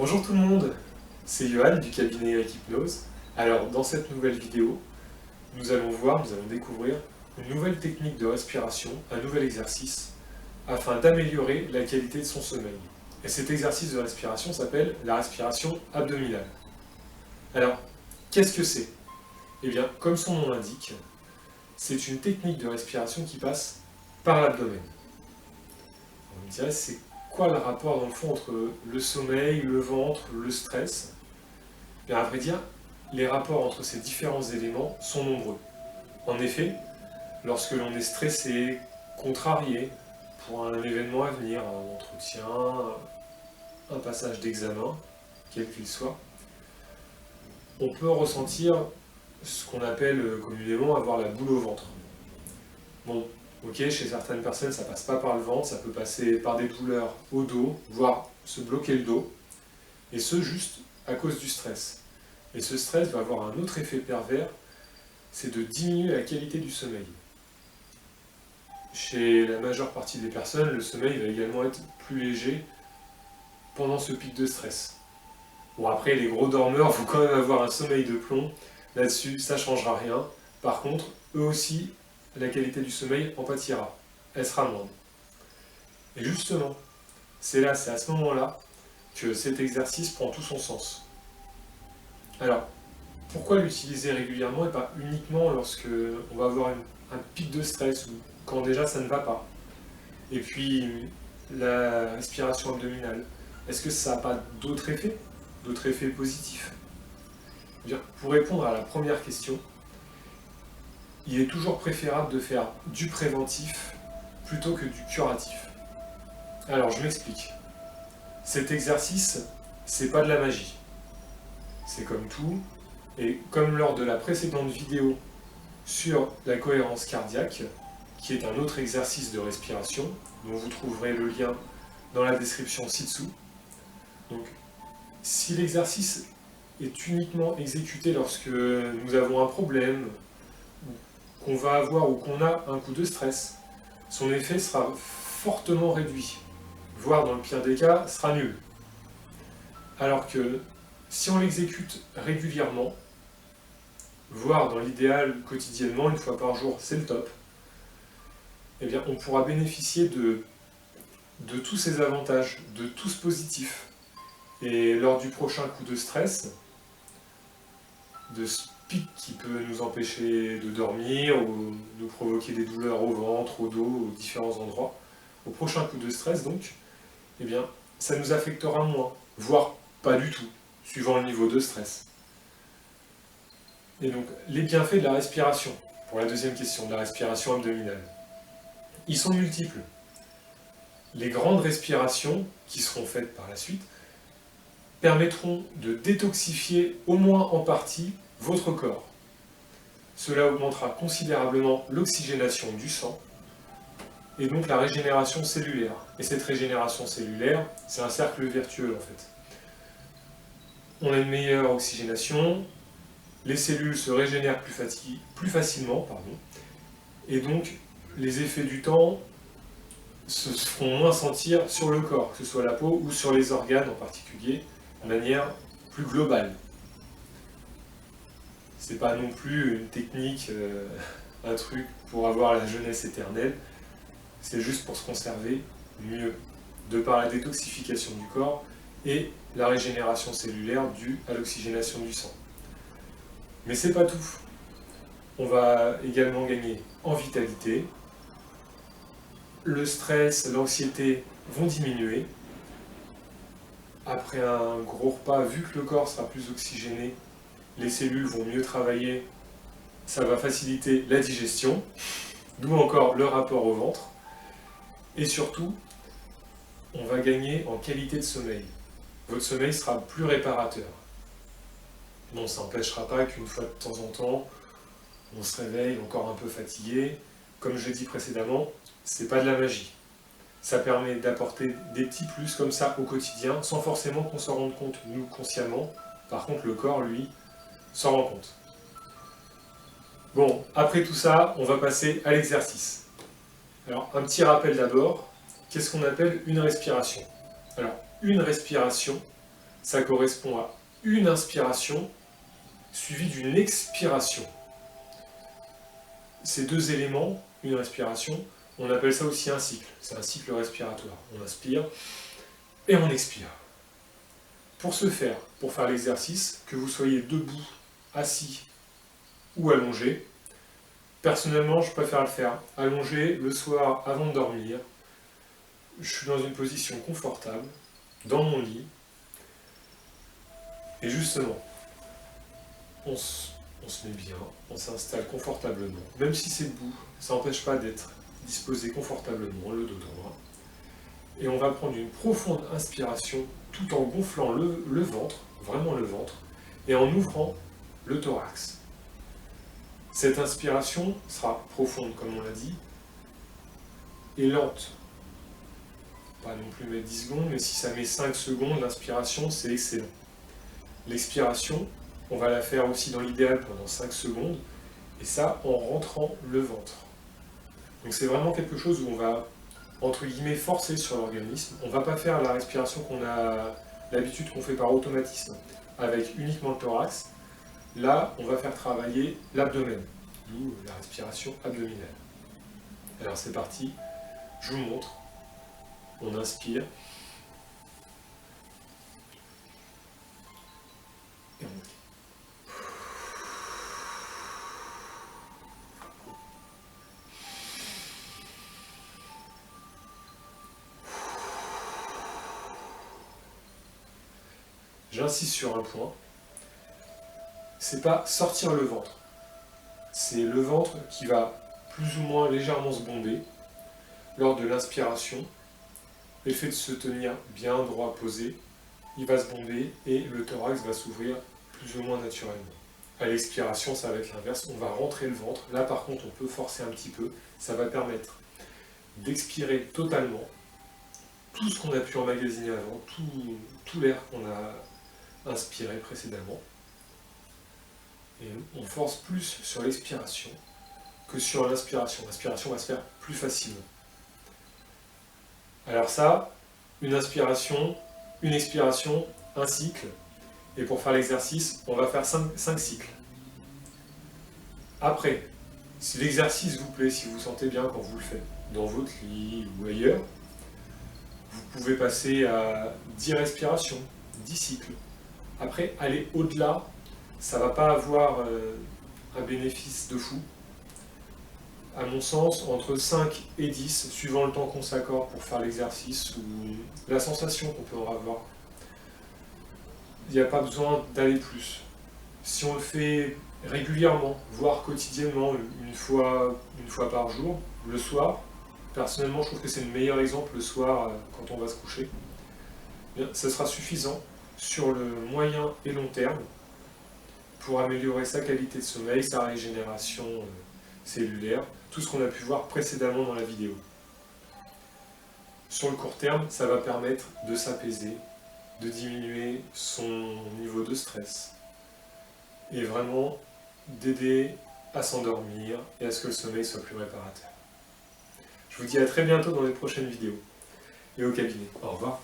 Bonjour tout le monde, c'est Johan du cabinet Eric Hypnose. Alors dans cette nouvelle vidéo, nous allons découvrir une nouvelle technique de respiration, un nouvel exercice, afin d'améliorer la qualité de son sommeil. Et cet exercice de respiration s'appelle la respiration abdominale. Alors, qu'est-ce que c'est? Eh bien, comme son nom l'indique, c'est une technique de respiration qui passe par l'abdomen. On me dirait, c'est quoi le rapport dans le fond entre le sommeil, le ventre, le stress? Bien, à vrai dire, les rapports entre ces différents éléments sont nombreux. En effet, lorsque l'on est stressé, contrarié pour un événement à venir, un entretien, un passage d'examen, quel qu'il soit, on peut ressentir ce qu'on appelle communément avoir la boule au ventre. Bon, ok, chez certaines personnes ça passe pas par le ventre, ça peut passer par des douleurs au dos, voire se bloquer le dos, et ce juste à cause du stress. Et ce stress va avoir un autre effet pervers, c'est de diminuer la qualité du sommeil. Chez la majeure partie des personnes, le sommeil va également être plus léger pendant ce pic de stress. Bon, après, les gros dormeurs vont quand même avoir un sommeil de plomb. Là-dessus, ça ne changera rien. Par contre, eux aussi, la qualité du sommeil en pâtira. Elle sera moindre. Et justement, c'est à ce moment-là, que cet exercice prend tout son sens. Alors, pourquoi l'utiliser régulièrement et pas uniquement lorsque on va avoir un pic de stress ou quand déjà ça ne va pas? Et puis, la respiration abdominale, est-ce que ça n'a pas d'autres effets positifs? Pour répondre à la première question, il est toujours préférable de faire du préventif plutôt que du curatif. Alors, je m'explique. Cet exercice, c'est pas de la magie. C'est comme tout, et comme lors de la précédente vidéo sur la cohérence cardiaque, qui est un autre exercice de respiration, dont vous trouverez le lien dans la description ci-dessous. Donc, si l'exercice est uniquement exécuté lorsque nous avons un problème, qu'on va avoir ou qu'on a un coup de stress, son effet sera fortement réduit, voire dans le pire des cas, sera nul. Alors que si on l'exécute régulièrement, voire dans l'idéal quotidiennement, une fois par jour, c'est le top, eh bien on pourra bénéficier de tous ces avantages, de tout ce positif. Et lors du prochain coup de stress, de ce pic qui peut nous empêcher de dormir ou nous provoquer des douleurs au ventre, au dos, aux différents endroits, au prochain coup de stress donc, eh bien, ça nous affectera moins, voire pas du tout, suivant le niveau de stress. Et donc, les bienfaits de la respiration, pour la deuxième question, de la respiration abdominale, ils sont multiples. Les grandes respirations, qui seront faites par la suite, permettront de détoxifier au moins en partie votre corps. Cela augmentera considérablement l'oxygénation du sang et donc la régénération cellulaire. Et cette régénération cellulaire, c'est un cercle vertueux en fait. On a une meilleure oxygénation, les cellules se régénèrent plus facilement, et donc les effets du temps se feront moins sentir sur le corps, que ce soit la peau ou sur les organes en particulier, de manière plus globale. C'est pas non plus une technique, un truc pour avoir la jeunesse éternelle, c'est juste pour se conserver mieux, de par la détoxification du corps et la régénération cellulaire due à l'oxygénation du sang. Mais c'est pas tout. On va également gagner en vitalité, le stress, l'anxiété vont diminuer. Après un gros repas, vu que le corps sera plus oxygéné, les cellules vont mieux travailler, ça va faciliter la digestion, d'où encore le rapport au ventre. Et surtout, on va gagner en qualité de sommeil. Votre sommeil sera plus réparateur. Bon, ça n'empêchera pas qu'une fois de temps en temps, on se réveille encore un peu fatigué. Comme je l'ai dit précédemment, c'est pas de la magie. Ça permet d'apporter des petits plus comme ça au quotidien, sans forcément qu'on s'en rende compte, nous, consciemment. Par contre, le corps, lui, s'en rend compte. Bon, après tout ça, on va passer à l'exercice. Alors, un petit rappel d'abord, qu'est-ce qu'on appelle une respiration? Alors, une respiration, ça correspond à une inspiration suivie d'une expiration. Ces deux éléments, une respiration, on appelle ça aussi un cycle. C'est un cycle respiratoire. On inspire et on expire. Pour ce faire, pour faire l'exercice, que vous soyez debout, assis ou allongé, personnellement, je préfère le faire allongé le soir avant de dormir. Je suis dans une position confortable, dans mon lit, et justement, on se met bien, on s'installe confortablement. Même si c'est debout, ça n'empêche pas d'être disposé confortablement, le dos droit. Et on va prendre une profonde inspiration tout en gonflant le ventre, vraiment le ventre, et en ouvrant le thorax. Cette inspiration sera profonde, comme on l'a dit, et lente. Pas non plus mettre 10 secondes, mais si ça met 5 secondes, l'inspiration, c'est excellent. L'expiration, on va la faire aussi dans l'idéal pendant 5 secondes, et ça en rentrant le ventre. Donc c'est vraiment quelque chose où on va, entre guillemets, forcer sur l'organisme. On ne va pas faire la respiration qu'on a l'habitude qu'on fait par automatisme, avec uniquement le thorax. Là, on va faire travailler l'abdomen, d'où la respiration abdominale. Alors c'est parti, je vous montre. On inspire. Et on quitte. J'insiste sur un point, c'est pas sortir le ventre, c'est le ventre qui va plus ou moins légèrement se bomber lors de l'inspiration. L'effet de se tenir bien droit posé, il va se bomber et le thorax va s'ouvrir plus ou moins naturellement. À l'expiration, ça va être l'inverse, on va rentrer le ventre. Là par contre, on peut forcer un petit peu, ça va permettre d'expirer totalement tout ce qu'on a pu emmagasiner avant, tout l'air qu'on a inspiré précédemment. Et on force plus sur l'expiration que sur l'inspiration. L'inspiration va se faire plus facilement. Alors ça, une inspiration, une expiration, un cycle. Et pour faire l'exercice, on va faire 5 cycles. Après, si l'exercice vous plaît, si vous vous sentez bien quand vous le faites, dans votre lit ou ailleurs, vous pouvez passer à 10 respirations, 10 cycles. Après, aller au-delà, ça ne va pas avoir un bénéfice de fou. À mon sens, entre 5 et 10, suivant le temps qu'on s'accorde pour faire l'exercice ou la sensation qu'on peut en avoir, il n'y a pas besoin d'aller plus. Si on le fait régulièrement, voire quotidiennement, une fois par jour, le soir, personnellement je trouve que c'est le meilleur exemple le soir quand on va se coucher, bien, ça sera suffisant sur le moyen et long terme pour améliorer sa qualité de sommeil, sa régénération cellulaire, tout ce qu'on a pu voir précédemment dans la vidéo. Sur le court terme, ça va permettre de s'apaiser, de diminuer son niveau de stress et vraiment d'aider à s'endormir et à ce que le sommeil soit plus réparateur. Je vous dis à très bientôt dans les prochaines vidéos et au cabinet. Au revoir.